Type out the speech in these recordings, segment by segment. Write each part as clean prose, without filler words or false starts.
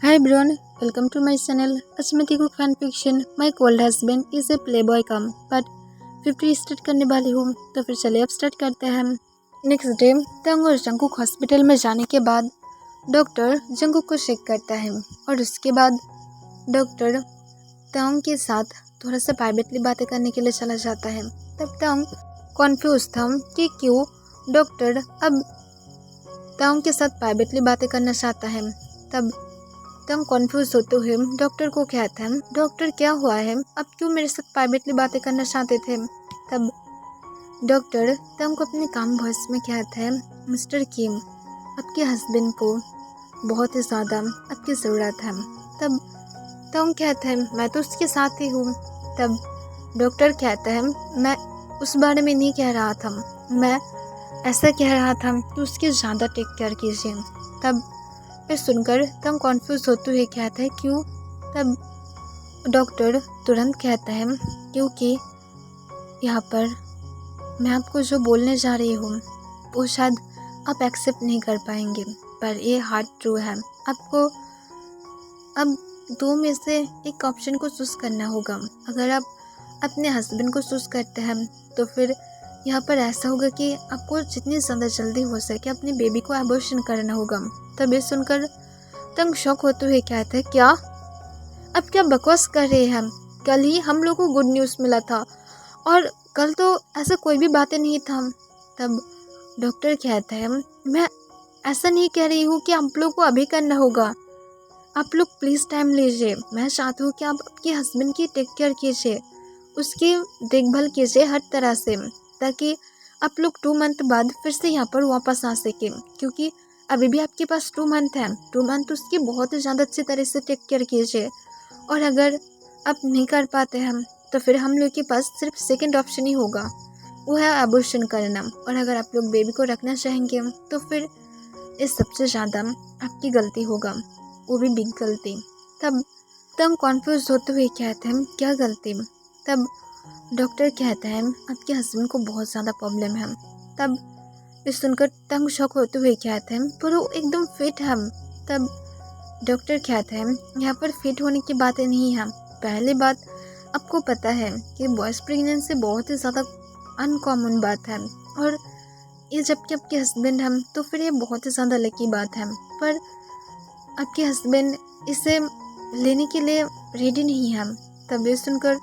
Hi everyone, welcome to my channel. आज मैं देखूँ fan fiction my cold husband is a play boy come but 50 start करने वाली हूँ। तो फिर चलिए अब स्टार्ट करते हैं। नेक्स्ट डे तंग और जंगकुक हॉस्पिटल में जाने के बाद डॉक्टर जंगकुक को चेक करता है और उसके बाद डॉक्टर तंग के साथ थोड़ा सा प्राइवेटली बातें करने के लिए चला जाता है। तब तंग कॉन्फ्यूज था कि क्यों डॉक्टर अब तंग के साथ प्राइवेटली बातें करना चाहता है। तब कॉन्फ्यूज होते हुए डॉक्टर को कहता है, डॉक्टर क्या हुआ है, अब क्यों मेरे साथ प्राइवेटली बातें करना चाहते थे। तब डॉक्टर तंग को अपने काम वॉइस में कहता है, मिस्टर किम आपके हस्बैंड को बहुत ही ज़्यादा आपकी ज़रूरत है। तब तंग कहता है, मैं तो उसके साथ ही हूँ। तब डॉक्टर कहता है, मैं उस बारे में नहीं कह रहा था, मैं ऐसा कह रहा था कि उसकी ज़्यादा टेक केयर कीजिए। तब ये सुनकर तंग कॉन्फ्यूज होते हुए कहता है, क्यों। तब डॉक्टर तुरंत कहता है, क्योंकि यहाँ पर मैं आपको जो बोलने जा रही हूँ वो शायद आप एक्सेप्ट नहीं कर पाएंगे, पर ये हार्ड ट्रू है। आपको अब दो में से एक ऑप्शन को चूज़ करना होगा। अगर आप अपने हस्बैंड को चूज़ करते हैं तो फिर यहाँ पर ऐसा होगा कि आपको जितनी ज़्यादा जल्दी हो सके अपने बेबी को एबॉर्शन करना होगा। तब ये सुनकर तंग शॉक होते हुए कहते हैं, क्या अब क्या बकवास कर रहे हैं, कल ही हम लोग को गुड न्यूज़ मिला था और कल तो ऐसा कोई भी बातें नहीं था। तब डॉक्टर कहता है, मैं ऐसा नहीं कह रही हूँ कि आप लोग को अभी करना होगा, आप लोग प्लीज़ टाइम लीजिए। मैं चाहती हूँ कि आप आपके हस्बैंड की टेक केयर कीजिए, उसकी देखभाल कीजिए हर तरह से, ताकि आप लोग 2 मंथ बाद फिर से यहाँ पर वापस आ सकें, क्योंकि अभी भी आपके पास 2 मंथ है। 2 मंथ उसकी बहुत ही ज़्यादा अच्छी तरह से टेक केयर कीजिए, और अगर आप नहीं कर पाते हैं तो फिर हम लोग के पास सिर्फ सेकंड ऑप्शन ही होगा, वो है अबॉर्शन करना। और अगर आप लोग बेबी को रखना चाहेंगे तो फिर इस सबसे ज़्यादा आपकी गलती होगा, वो भी बिग गलती। तब तब कॉन्फ्यूज होते हुए कहते हैं, क्या गलती। तब डॉक्टर कहता है, आपके हस्बैंड को बहुत ज़्यादा प्रॉब्लम है। तब इस सुनकर तंग शॉक होते हुए कहते हैं, पर वो एकदम फिट है। तब डॉक्टर कहता है, यहाँ पर फिट होने की बातें नहीं है। पहली बात, आपको पता है कि बॉयज़ प्रेगनेंसी बहुत ही ज़्यादा अनकॉमन बात है, और ये जबकि आपके हस्बैंड हम तो फिर ये बहुत ही ज़्यादा लकी बात है। पर आपके हस्बैंड इसे लेने के लिए रेडी नहीं है। तब ये सुनकर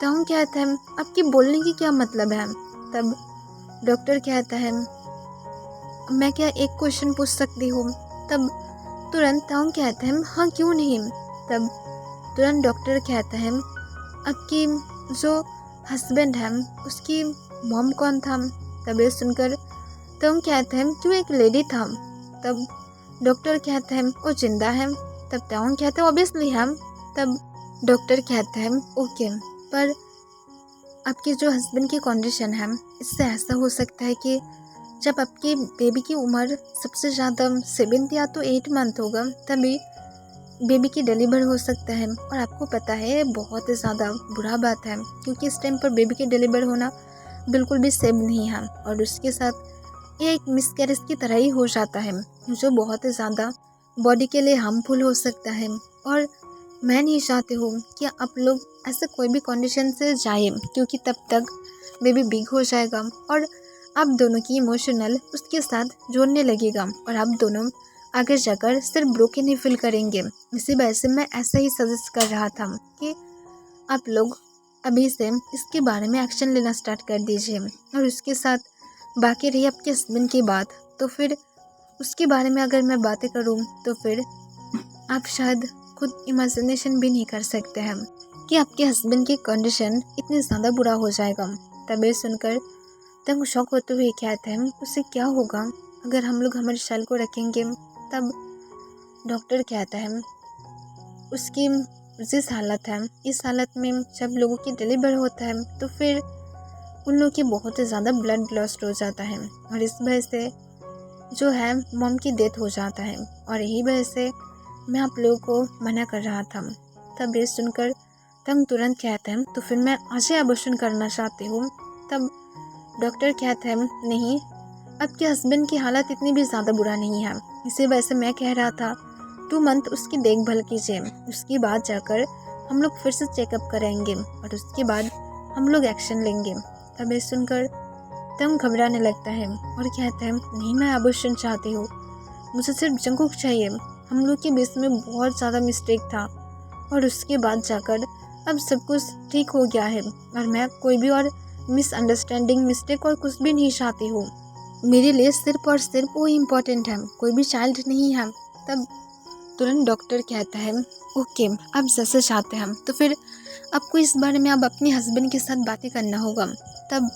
तंग कहता है, आपकी बोलने की क्या मतलब है। तब डॉक्टर कहता है, मैं क्या एक क्वेश्चन पूछ सकती हूँ। तब तुरंत तंग कहता है, हाँ क्यों नहीं। तब तुरंत डॉक्टर कहता है, आपकी जो हस्बैंड है उसकी मॉम कौन था। तब ये सुनकर तंग कहता है, क्यों एक लेडी था। तब डॉक्टर कहता है, वो जिंदा है। तब तंग कहता है, ऑब्वियसली है। तब डॉक्टर कहता है, ओके, पर आपके जो हस्बैंड की कंडीशन है इससे ऐसा हो सकता है कि जब आपके बेबी की उम्र सबसे ज़्यादा 7 या तो 8 मंथ होगा तभी बेबी की डिलीवर हो सकता है। और आपको पता है बहुत ही ज़्यादा बुरा बात है, क्योंकि इस टाइम पर बेबी के डिलीवर होना बिल्कुल भी सेफ नहीं है, और उसके साथ ये एक मिसकैरेज की तरह ही हो जाता है, जो बहुत ही ज़्यादा बॉडी के लिए हार्मफुल हो सकता है। और मैं नहीं चाहती हूँ कि आप लोग ऐसे कोई भी कंडीशन से जाए, क्योंकि तब तक बेबी बिग हो जाएगा और आप दोनों की इमोशनल उसके साथ जोड़ने लगेगा, और आप दोनों आगे जाकर सिर्फ ब्रोकन ही फील करेंगे। इसी वजह से मैं ऐसा ही सजेस्ट कर रहा था कि आप लोग अभी से इसके बारे में एक्शन लेना स्टार्ट कर दीजिए। और उसके साथ बाकी रही आपके हस्बैंड की बात, तो फिर उसके बारे में अगर मैं बातें करूँ तो फिर आप शायद खुद इमेजिनेशन भी नहीं कर सकते हैं कि आपके हस्बैंड की कंडीशन इतनी ज़्यादा बुरा हो जाएगा। तब ये सुनकर तब शौक होते हुए कहते हैं, उससे क्या होगा अगर हम लोग हमारे चाइल्ड को रखेंगे। तब डॉक्टर कहता है, उसकी जिस हालत है इस हालत में जब लोगों की डिलीवर होता है तो फिर उन लोगों की बहुत ही ज़्यादा ब्लड लॉस्ट हो जाता है, और इस वजह से जो है मॉम की डेथ हो जाता है। और यही वजह से मैं आप लोगों को मना कर रहा था। तब ये सुनकर तंग तुरंत कहते हैं, तो फिर मैं आज ही अबॉर्शन करना चाहती हूँ। तब डॉक्टर कहते हैं, नहीं, आपके हस्बैंड की हालत इतनी भी ज़्यादा बुरा नहीं है, इसी वजह से मैं कह रहा था 2 मंथ उसकी देखभाल कीजिए, उसके बाद जाकर हम लोग फिर से चेकअप कराएंगे और उसके बाद हम लोग एक्शन लेंगे। तब ये सुनकर तंग घबराने लगता है और कहता है नहीं, मैं अबॉर्शन चाहती हूँ, मुझे सिर्फ जंगकुक चाहिए। हम लोग के बीच में बहुत ज़्यादा मिस्टेक था और उसके बाद जाकर अब सब कुछ ठीक हो गया है और मैं कोई भी और मिसअंडरस्टैंडिंग, मिस्टेक और कुछ भी नहीं चाहती हूँ। मेरे लिए सिर्फ और सिर्फ वो इम्पोर्टेंट है, कोई भी चाइल्ड नहीं है। तब तुरंत डॉक्टर कहता है ओके, अब जैसे चाहते हैं तो फिर आपको इस बारे में अब अपने हस्बैंड के साथ बातें करना होगा। तब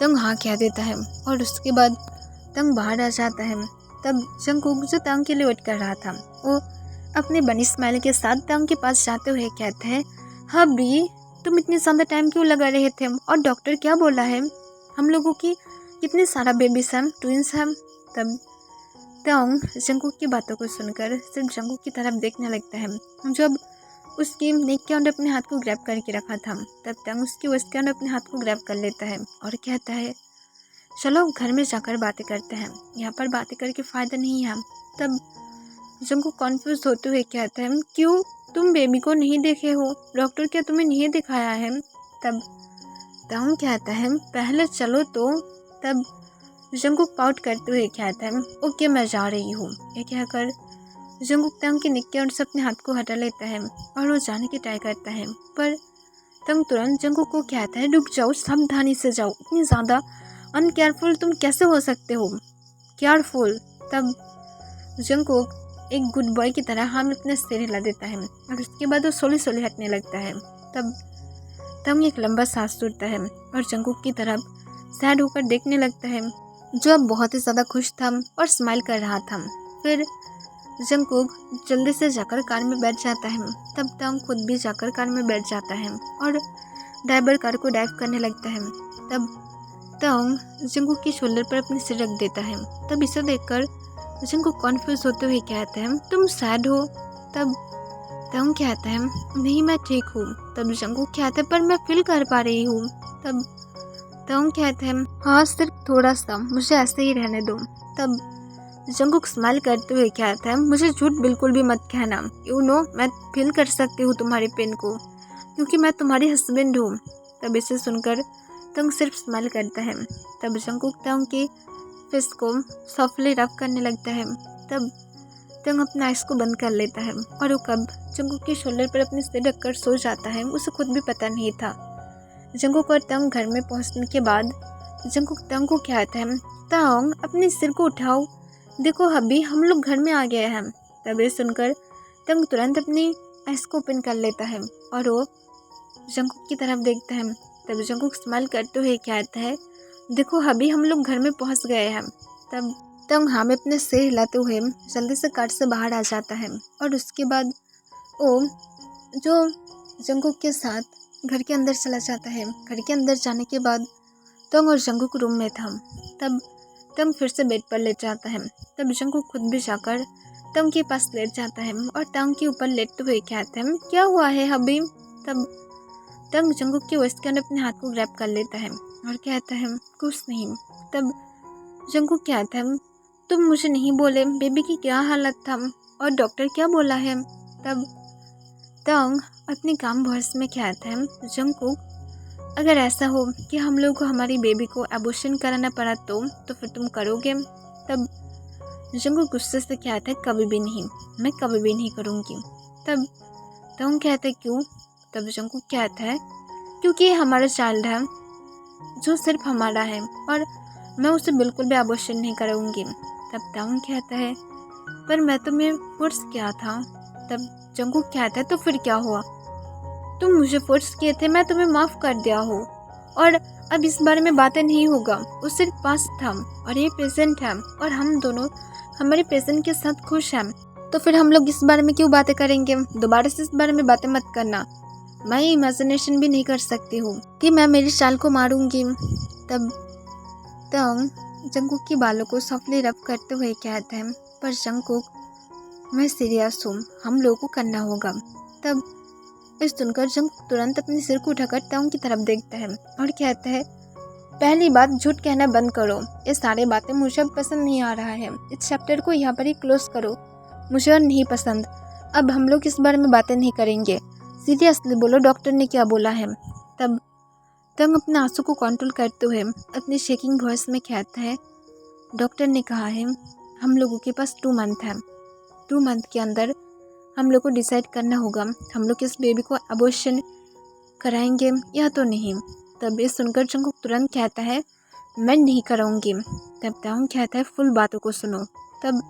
तंग हाँ कह देता है और उसके बाद तंग बाहर आ जाता है। तब जंगकुक जो तंग के लिए वेट कर रहा था वो अपने बनी स्माइल के साथ तंग के पास जाते हुए कहता है हबी, तुम इतने ज़्यादा टाइम क्यों लगा रहे थे और डॉक्टर क्या बोला है, हम लोगों की कितने सारा बेबीज हैं, ट्विंस हैं। तब तंग जंगकुक की बातों को सुनकर सिर्फ जंगकुक की तरफ देखने लगता है। जब उसकी नेक के अंदर अपने हाथ को ग्रैब करके रखा था तब तंग उसकी वेस्ट के अंदर अपने हाथ को ग्रैब कर लेता है और कहता है चलो घर में जाकर बातें करते हैं, यहाँ पर बातें करके फ़ायदा नहीं है। तब जंगकुक कॉन्फ्यूज होते हुए कहता है क्यों, तुम बेबी को नहीं देखे हो, डॉक्टर क्या तुम्हें नहीं दिखाया है। तब तंग कहता है पहले चलो तो। तब जंगकुक पाउट करते हुए कहता है ओके मैं जा रही हूँ। ये कहकर जंगकुक तंग के नेक के अंदर से अपने हाथ को हटा लेता है और वो जाने की ट्राई करता है, पर तंग तुरंत जंगकुक को कहता है रुक जाओ, सावधानी से जाओ, इतनी ज़्यादा अनकेयरफुल तुम कैसे हो सकते हो, केयरफुल। तब जंगकुक एक गुड बॉय की तरह हम अपने सिर हिला देता है और उसके बाद वो सोली सोली हटने लगता है। तब तंग एक लंबा सांस छोड़ता है और जंगकुक की तरफ सैड होकर देखने लगता है, जो अब बहुत ही ज़्यादा खुश था और स्माइल कर रहा था। फिर जंगकुक जल्दी से जाकर कार में बैठ जाता है। तब तंग खुद भी जाकर कार में बैठ जाता है और ड्राइवर कार को ड्राइव करने लगता है। तब तंग जंगकुक के शोल्डर पर अपने सिर रख देता है। तब इसे देखकर जंगकुक कॉन्फ्यूज होते हुए कहता है तुम सैड हो। तब तंग कहता है नहीं मैं ठीक हूँ। तब जंगकुक कहता है पर मैं फील कर पा रही हूँ। तब तंग कहते हैं हाँ सिर्फ थोड़ा सा, मुझे ऐसे ही रहने दो। तब जंगकुक स्माइल करते हुए कहता है मुझे झूठ बिल्कुल भी मत कहना, यू नो मैं फील कर सकती हूँ तुम्हारे पेन को क्योंकि मैं तुम्हारी हस्बैंड हूँ। तब इसे सुनकर तंग सिर्फ स्माइल करता है। तब जंगकुक तंग की फेस को सॉफ्टली रब करने लगता है। तब तंग अपने आइस को बंद कर लेता है और वो कब जंगकुक के शोल्डर पर अपने सिर रखकर सो जाता है उसे खुद भी पता नहीं था। जंगकुक और तंग घर में पहुंचने के बाद जंगकुक तंग को कहता है तंग अपने सिर को उठाओ, देखो हबी हम लोग घर में आ गए हैं। तब ये सुनकर तंग तुरंत अपनी आइस को ओपन कर लेता है और वो जंगकुक की तरफ देखता है। तब जंगकुक स्माइल करते हुए कहता है देखो हबी हम लोग घर में पहुंच गए हैं। तब तंग हाँ में अपने सिर हिलाते हुए जल्दी से कार से बाहर आ जाता है और उसके बाद वो जो जंगकुक के साथ घर के अंदर चला जाता है। घर के अंदर जाने के बाद तंग और जंगकुक रूम में था। तब तंग फिर से बेड पर लेट जाता है। तब जंगकुक खुद भी जाकर तंग के पास लेट जाता है और तंग के ऊपर लेटते हुए कहता है क्या हुआ है हबी। तब तंग जंगकुक के वेस्ट के अंदर अपने हाथ को ग्रैब कर लेता है और कहता है कुछ नहीं। तब जंगकुक कहता है तुम मुझे नहीं बोले बेबी की क्या हालत था और डॉक्टर क्या बोला है। तब तंग अपने काम भॉइस में कहता है जंगकुक अगर ऐसा हो कि हम लोग को हमारी बेबी को एबॉर्शन कराना पड़ा तो फिर तुम करोगे। तब जंगकुक गुस्से से कहता है कभी भी नहीं, मैं कभी भी नहीं करूँगी। तब तंग कहता है क्यों। तब जंगकुक कहता है क्योंकि ये हमारा चाइल्ड है जो सिर्फ हमारा है और मैं उसे बिल्कुल भी एबॉर्शन नहीं कराऊंगी। तब तंग कहता है पर मैं तुम्हें फोर्स किया था। तब जंगकुक कहता है तो फिर क्या हुआ, तुम मुझे फोर्स किए थे, मैं तुम्हें माफ़ कर दिया हो और अब इस बारे में बातें नहीं होगा। वो सिर्फ पास्ट था और ये प्रेजेंट है और हम दोनों हमारे प्रेजेंट के साथ खुश हैं, तो फिर हम लोग इस बारे में क्यों बातें करेंगे। दोबारा से इस बारे में बातें मत करना। मैं इमेजिनेशन भी नहीं कर सकती हूँ कि मैं मेरी चाल को मारूंगी। तब तंग जंगकुक की बालों को सॉफ्टली रब करते हुए कहते हैं पर जंगकुक मैं सीरियस हूँ, हम लोगों को करना होगा। तब इस सुनकर जंगकुक तुरंत अपने सिर को उठाकर तंग की तरफ देखता है और कहता है पहली बात झूठ कहना बंद करो, ये सारी बातें मुझे अब पसंद नहीं आ रहा है, इस चैप्टर को यहाँ पर ही क्लोज करो मुझे और नहीं पसंद। अब हम लोग इस बारे में बातें नहीं करेंगे। सीरियसली बोलो, डॉक्टर ने क्या बोला है? तब तंग अपने आंसू को कंट्रोल करते हुए अपनी शेकिंग वॉइस में कहता है, डॉक्टर ने कहा है हम लोगों के पास 2 मंथ है। 2 मंथ के अंदर हम लोग को डिसाइड करना होगा हम लोग इस बेबी को अबॉर्शन कराएंगे या तो नहीं। तब ये सुनकर जंगकुक तुरंत कहता है, मैं नहीं कराऊंगी। तब तांग कहता है, फुल बातों को सुनो। तब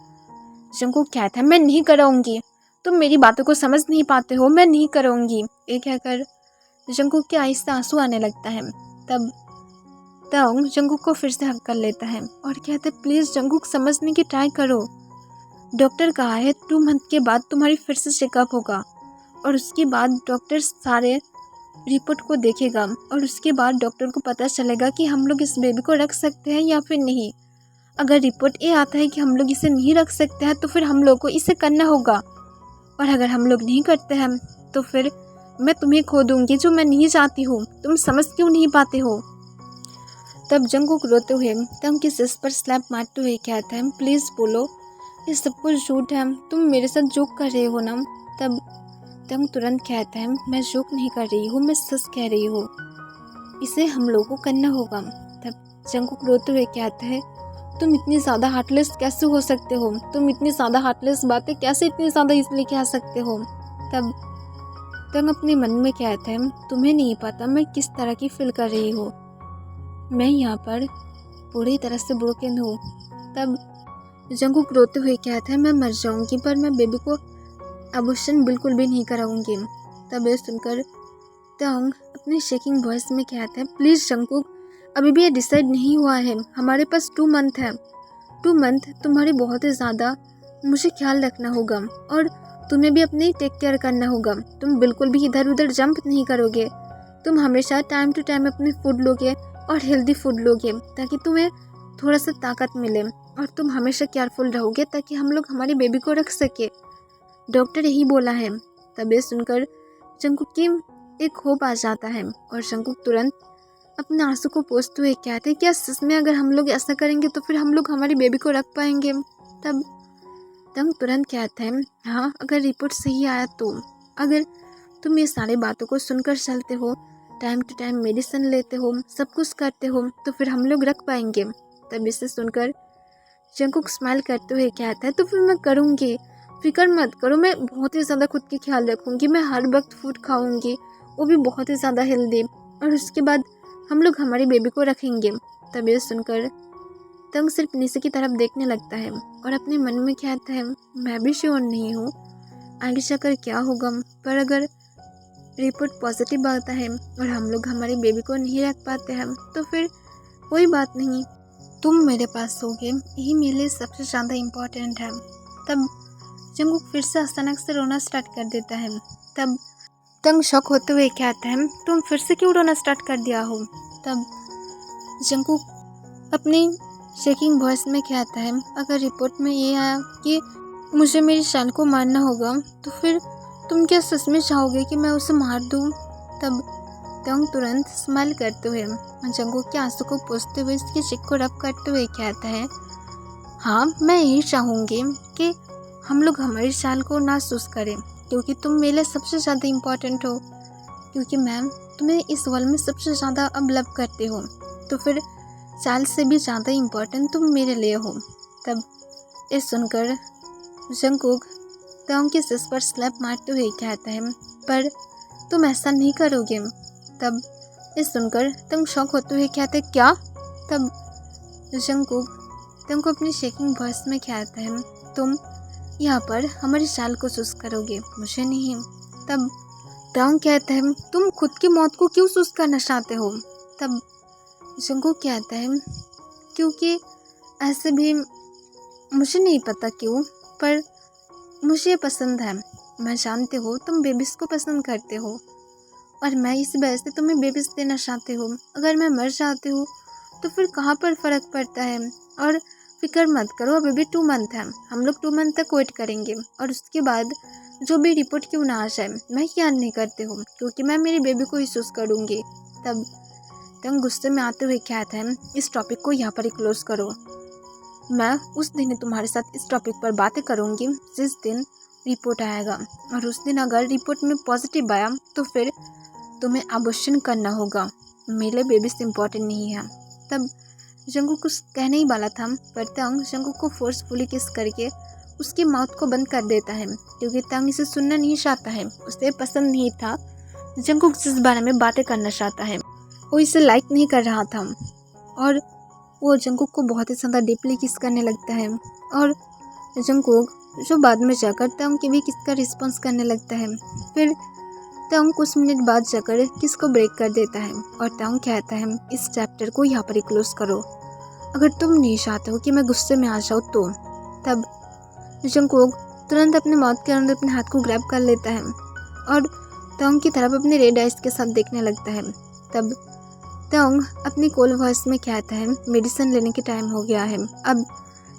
जंगकुक कहता है, मैं नहीं कराऊंगी, तुम मेरी बातों को समझ नहीं पाते हो, मैं नहीं कराऊंगी। ये कहकर जंगकुक के आंख से आंसू आने लगता है। तब तांग जंगकुक को फिर से हक कर लेता है और कहता है, प्लीज़ जंगकुक समझने की ट्राई करो। डॉक्टर कहा है 2 मंथ के बाद तुम्हारी फिर से चेकअप होगा और उसके बाद डॉक्टर सारे रिपोर्ट को देखेगा और उसके बाद डॉक्टर को पता चलेगा कि हम लोग इस बेबी को रख सकते हैं या फिर नहीं। अगर रिपोर्ट ये आता है कि हम लोग इसे नहीं रख सकते हैं तो फिर हम लोग को इसे करना होगा, और अगर हम लोग नहीं करते हैं तो फिर मैं तुम्हें खो दूंगी, जो मैं नहीं चाहती हूँ। तुम समझ क्यों नहीं पाते हो? तब जंगकुक रोते हुए तंग की सिर पर स्लैप मारते हुए कहता है, प्लीज़ बोलो, ये सब कुछ झूठ है, तुम मेरे साथ जोक कर रहे हो ना? तब तंग तुरंत कहता है, मैं जोक नहीं कर रही हूँ, मैं सच कह रही हूँ, इसे हम लोगों को करना होगा। तब जंगकुक रोते हुए कहता है, तुम इतनी ज़्यादा हार्टलेस कैसे हो सकते हो? तुम इतनी ज़्यादा हार्टलेस बातें कैसे इतनी ज़्यादा इसलिए कह सकते हो? तब तंग अपने मन में कहता है, तुम्हें नहीं पता मैं किस तरह की फील कर रही हूँ। मैं यहाँ पर पूरी तरह से ब्रोकन हूँ। तब जंगकुक रोते हुए कहता है, मैं मर जाऊँगी पर मैं बेबी को अबॉर्शन बिल्कुल भी नहीं कराऊंगी। तब ये सुनकर तंग अपनी शेकिंग वॉइस में कहता है, प्लीज़ जंगकुक, अभी भी ये डिसाइड नहीं हुआ है, हमारे पास 2 मंथ है। 2 मंथ तुम्हारी बहुत ही ज़्यादा मुझे ख्याल रखना होगा और तुम्हें भी अपनी टेक केयर करना होगा। तुम बिल्कुल भी इधर उधर जंप नहीं करोगे। तुम हमेशा टाइम टू टाइम अपनी फूड लोगे और हेल्दी फूड लोगे ताकि तुम्हें थोड़ा सा ताकत मिले, और तुम हमेशा केयरफुल रहोगे ताकि हम लोग हमारी बेबी को रख सके। डॉक्टर यही बोला है। तब ये सुनकर जंगकुक की एक होप आ जाता है और जंगकुक तुरंत अपने आंसू को पोंछते हुए कहते हैं, क्या सच में अगर हम लोग ऐसा करेंगे तो फिर हम लोग हमारी बेबी को रख पाएंगे? तब तंग तुरंत कहता है, हाँ, अगर रिपोर्ट सही आया तो। अगर तुम ये सारी बातों को सुनकर चलते हो, टाइम टू टाइम मेडिसिन लेते हो, सब कुछ करते हो, तो फिर हम लोग रख पाएंगे। तब इसे सुनकर जंगकुक स्माइल करते हुए कहता है, तो फिर मैं करूँगी, फिक्र मत करो, मैं बहुत ही ज़्यादा खुद की ख्याल रखूँगी, मैं हर वक्त फूड खाऊँगी, वो भी बहुत ही ज़्यादा हेल्दी, और उसके बाद हम लोग हमारी बेबी को रखेंगे। तब ये सुनकर तंग सिर्फ नीचे की तरफ देखने लगता है और अपने मन में कहता है, मैं भी श्योर नहीं हूँ आगे जाकर क्या होगा, पर अगर रिपोर्ट पॉजिटिव आता है और हम लोग हमारी बेबी को नहीं रख पाते हैं तो फिर कोई बात नहीं, तुम मेरे पास होगे, यही मेरे लिए सबसे ज़्यादा इम्पोर्टेंट है। तब जंगकुक फिर से अचानक से रोना स्टार्ट कर देता है। तब तंग शॉक होते हुए कहता है, तुम फिर से क्यों रोना स्टार्ट कर दिया हो? तब जंगकुक अपनी शेकिंग वॉइस में कहता है, अगर रिपोर्ट में ये आया कि मुझे मेरी शान को मारना होगा तो फिर तुम क्या सच में चाहोगे कि मैं उसे मार दूँ? तब तंग तुरंत स्माइल करते हुए जंगकुक के आंसू को पोंछते हुए उसकी चिक को रब करते हुए कहता है, हाँ, मैं यही चाहूँगी कि हम लोग हमारी शान को ना चूज करें, क्योंकि तुम मेरे लिए सबसे ज़्यादा इम्पोर्टेंट हो, क्योंकि मैम तुम्हें इस वर्ल्ड में सबसे ज़्यादा अब लव करते हो, तो फिर चाल से भी ज़्यादा इम्पोर्टेंट तुम मेरे लिए हो। तब ये सुनकर जंगकुक तंग के सिर पर स्लैप मारते हुए कहता है, पर तुम ऐसा नहीं करोगे। तब ये सुनकर तंग शॉक होते हुए कहता है, क्या? तब जंगकुक तंग को अपनी शेकिंग वॉइस में कहता है, तुम यहाँ पर हमारी शाल को चूज करोगे, मुझे नहीं। तब तंग कहता है, तुम खुद की मौत को क्यों चूज करना चाहते हो? तब जंगकुक कहता है, क्योंकि ऐसे भी मुझे नहीं पता क्यों, पर मुझे पसंद है। मैं जानते हो तुम बेबीज़ को पसंद करते हो और मैं इस वजह से तुम्हें बेबीज़ देना चाहती हूँ। अगर मैं मर जाती हूँ तो फिर कहाँ पर फ़र्क पड़ता है? और फिक्र मत करो, अभी भी 2 मंथ है, हम लोग 2 मंथ तक वेट करेंगे और उसके बाद जो भी रिपोर्ट क्यों ना आ जाए, मैं क्या नहीं करती हूँ, क्योंकि मैं मेरी बेबी को ही चूज़ करूँगी। तब तंग गुस्से में आते हुए कहता है, इस टॉपिक को यहाँ पर ही क्लोज करो। मैं उस दिन ही तुम्हारे साथ इस टॉपिक पर बातें करूँगी जिस दिन रिपोर्ट आएगा, और उस दिन अगर रिपोर्ट में पॉजिटिव आया तो फिर तुम्हें अबॉर्शन करना होगा, मेरे लिए बेबीज इम्पोर्टेंट नहीं है। तब जंगकुक कुछ कहने ही वाला था, पर तंग जंगकुक को फोर्सफुली किस करके उसकी माउथ को बंद कर देता है, क्योंकि तंग इसे सुनना नहीं चाहता है। उसे पसंद नहीं था जंगकुक जिस बारे में बातें करना चाहता है, वो इसे लाइक नहीं कर रहा था, और वो जंगकुक को बहुत ही ज़्यादा डीपली किस करने लगता है। और जंगकुक जो बाद में जाकर तंग के भी किस का रिस्पॉन्स करने लगता है। फिर तंग कुछ मिनट बाद जाकर किस को ब्रेक कर देता है, और तंग कहता है इस चैप्टर को यहाँ पर ही क्लोज करो, अगर तुम नहीं चाहते हो कि मैं गुस्से में आ जाऊँ तो। तब जंगकुक तुरंत अपने माउथ के अंदर अपने हाथ को ग्रैब कर लेता है और तंग की तरफ अपने रेड आइज के साथ देखने लगता है। तब तंग अपनी कोल वॉइस में कहता है मेडिसिन लेने के टाइम हो गया है, अब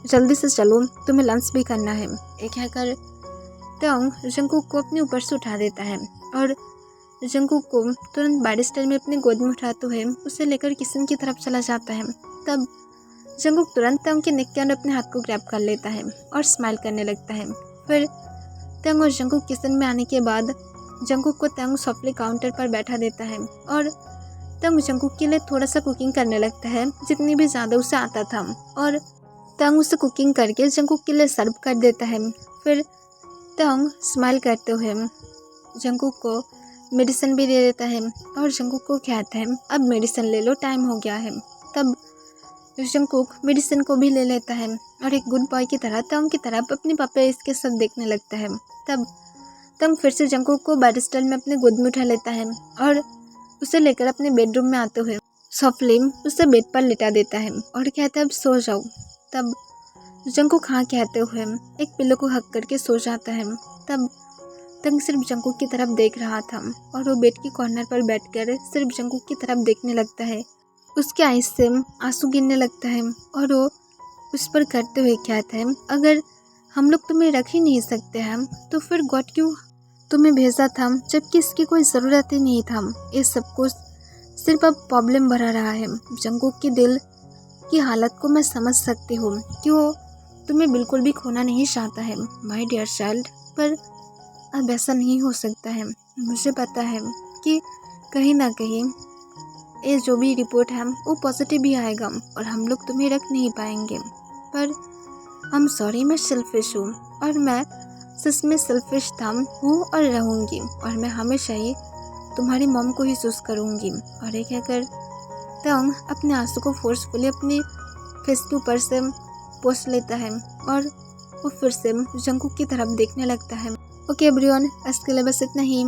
जल्दी से चलो, तुम्हें लंच भी करना है। एक कहकर तंग जंगकुक को अपने ऊपर से उठा देता है और जंगकुक को तुरंत बैड स्टाइल में अपनी गोद में उठाते हुए उसे लेकर किचन की तरफ चला जाता है। तब जंगकुक तुरंत तंग के नेक के अंदर अपने हाथ को ग्रैब कर लेता है और स्माइल करने लगता है। फिर तंग और जंगकुक किचन में आने के बाद जंगकुक को तंग सॉफ्टली काउंटर पर बैठा देता है और तंग जंगकुक के लिए थोड़ा सा कुकिंग करने लगता है, जितनी भी ज़्यादा उसे आता था, और तंग उसे कुकिंग करके जंगकुक के लिए सर्व कर देता है। फिर तंग स्माइल करते हुए जंगकुक को मेडिसिन भी दे देता है और जंगकुक को कहता है अब मेडिसिन ले लो, टाइम हो गया है। तब जंगकुक मेडिसिन को भी ले लेता है और एक गुड बॉय की तरह तंग की तरफ अपने पापा इसके साथ देखने लगता है। तब तंग फिर से जंगकुक को बेड स्टाइल में अपने गोद में उठा लेता है और उसे लेकर अपने बेडरूम में आते हुए सॉफ्टली उसे बेड पर लेटा देता है और कहता है अब सो जाओ। तब जंगकुक हाँ कहते हुए एक पिल्लो को हक करके सो जाता है। तब तंग सिर्फ जंगकुक की तरफ देख रहा था और वो बेड के कॉर्नर पर बैठकर सिर्फ जंगकुक की तरफ देखने लगता है। उसके आईज से आंसू गिरने लगता है और वो उस पर करते हुए कहता है अगर हम लोग तुम्हें रख ही नहीं सकते हैं तो फिर गॉड क्यों तुम्हें भेजा था, जबकि इसकी कोई ज़रूरत ही नहीं था। ये सब कुछ सिर्फ अब प्रॉब्लम भरा रहा है। जंगकुक के दिल की हालत को मैं समझ सकती हूँ कि वो तुम्हें बिल्कुल भी खोना नहीं चाहता है माय डियर चाइल्ड, पर अब ऐसा नहीं हो सकता है। मुझे पता है कि कहीं ना कहीं ये जो भी रिपोर्ट है वो पॉजिटिव ही आएगा और हम लोग तुम्हें रख नहीं पाएंगे, पर I'm सॉरी, मैं सेल्फिश हूँ और मैं सच में सेल्फिश था हूँ और रहूँगी, और मैं हमेशा ही तुम्हारी मॉम को ही चूज करूँगी। और ये कहकर तंग अपने आंसू को फोर्सफुली अपने फेस के ऊपर से पोंछ लेता है और वो फिर से जंगकुक की तरफ देखने लगता है। ओके एवरीवन, आज के लिए बस इतना ही।